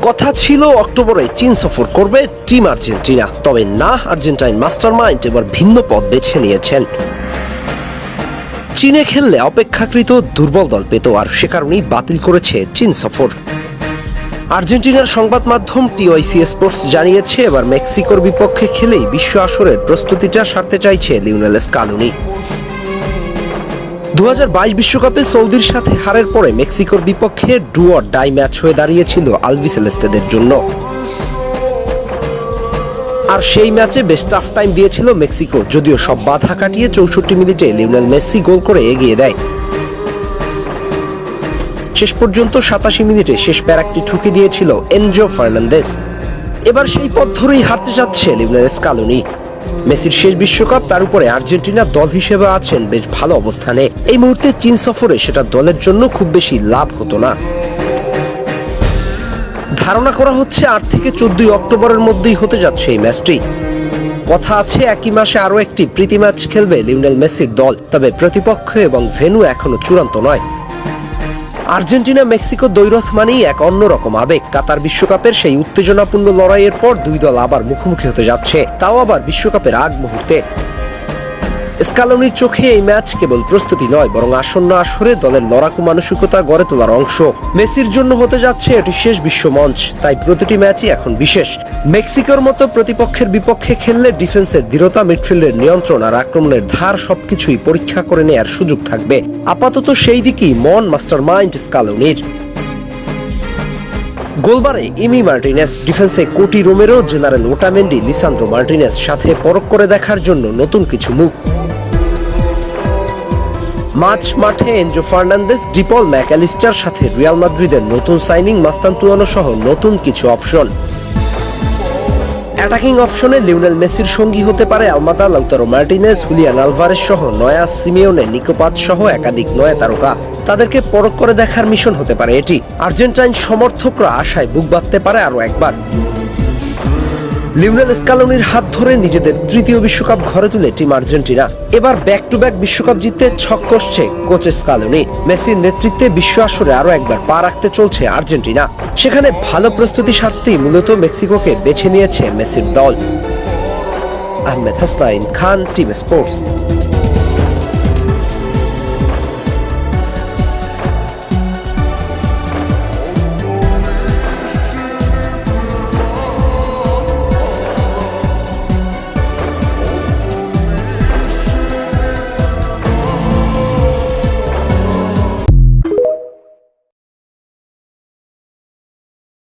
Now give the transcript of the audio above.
কথা ছিল অক্টোবরে চীন সফর করবে টিম আর্জেন্টিনা, তবে না, আর্জেন্টাইন মাস্টারমাইন্ড এবার ভিন্ন পথ বেছে নিয়েছেন। চীনে খেললে অপেক্ষাকৃত দুর্বল দল পেত, আর সে কারণেই বাতিল করেছে চীন সফর। আর্জেন্টিনার সংবাদ মাধ্যম টিওআইসি স্পোর্টস জানিয়েছে, এবার মেক্সিকোর বিপক্ষে খেলেই বিশ্ব আসরের প্রস্তুতিটা সারতে চাইছে লিওনেল স্কালোনি। 2022 বিশ্বকাপে সৌদির সাথে হারের পরে মেক্সিকোর বিপক্ষে ডু অর ডাই ম্যাচ হয়ে দাঁড়িয়েছিল আলবিসেলেস্তেদের জন্য। আর সেই ম্যাচে বেশ টাফ টাইম দিয়েছিল মেক্সিকো, যদিও সব বাধা কাটিয়ে 64 মিনিটে লিওনেল মেসি গোল করে এগিয়ে দেয়। শেষ পর্যন্ত 87 মিনিটে শেষ প্যারাকটি ঠুকে দিয়েছিল এনজো ফার্নান্দেজ। এবার সেই পথ ধরেই হারতে যাচ্ছে লিওনেল স্কালোনি। মেসির শেষ বিশ্বকাপ, তার উপরে আর্জেন্টিনা দল হিসেবে আছেন বেশ ভালো অবস্থানে। এই মুহূর্তে চীন সফরে সেটা দলের জন্য খুব বেশি লাভ হতো না। ধারণা করা হচ্ছে 8 থেকে 14 অক্টোবরের মধ্যেই হতে যাচ্ছে এই ম্যাচটি। কথা আছে একই মাসে আরও একটি প্রীতি ম্যাচ খেলবে লিওনেল মেসির দল, তবে প্রতিপক্ষ এবং ভেন্যু এখনো চূড়ান্ত নয়। আর্জেন্টিনা মেক্সিকো দ্বৈরথ মানেই এক অন্যরকম আবেগ। কাতার বিশ্বকাপের সেই উত্তেজনাপূর্ণ লড়াইয়ের পর দুই দল আবার মুখোমুখি হতে যাচ্ছে, তাও আবার বিশ্বকাপের আগ মুহূর্তে। স্কালোনির চোখে এই ম্যাচ কেবল প্রস্তুতি নয়, বরং আসন্ন আসরে দলের লড়াকু মানসিকতা গড়ে তোলার অংশ। মেসির জন্য হতে যাচ্ছে এটি শেষ বিশ্ব মঞ্চ, তাই প্রতিটি ম্যাচই এখন বিশেষ। মেক্সিকোর মতো প্রতিপক্ষের বিপক্ষে খেললে ডিফেন্সের দৃঢ়তা, মিডফিল্ডের নিয়ন্ত্রণ আর আক্রমণের ধার সবকিছুই পরীক্ষা করে নেয়ার সুযোগ থাকবে। আপাতত সেই দিকেই মন মাস্টারমাইন্ড স্কালোনির। গোলবারে ইমি মার্টিনেজ, ডিফেন্সে কোটি Romero, general Otamendi, Lisandro Martinez, সাথে পরখ করে দেখার জন্য নতুন কিছু মুখ। মাঠে এনজো ফার্নান্দেজ, ডিপল ম্যাকঅ্যালিস্টার, সাথে রিয়াল মাদ্রিদের নতুন সাইনিং মাস্তান্তুয়ানো সহ নতুন কিছু অপশন। অ্যাটাকিং অপশনে লিওনেল মেসির সঙ্গী হতে পারে আলমাদা, লাউতারো মার্টিনেজ, হুলিয়ান আলভারেজ সহ নয়া, সিমিওনে, নিকোপাত সহ একাধিক নয়া তারকা। তাদেরকে পরখ করে দেখার মিশন হতে পারে এটি। আর্জেন্টাইন সমর্থকরা আশায় বুক বাঁধতে পারে আরো একবার। লিওনেল স্কালোনির হাত ধরে নিজেদের তৃতীয় বিশ্বকাপ ঘরে তুলে টিম আর্জেন্টিনা। এবার ব্যাক টু ব্যাক বিশ্বকাপ জিততে ছক কষছে কোচ স্কালোনি। মেসির নেতৃত্বে বিশ্ব আসরে আরো একবার পা রাখতে চলছে আর্জেন্টিনা। সেখানে ভালো প্রস্তুতি সারতেই মূলত মেক্সিকোকে বেছে নিয়েছে মেসির দল। আহমেদ হাসনাইন খান, টিম স্পোর্টস।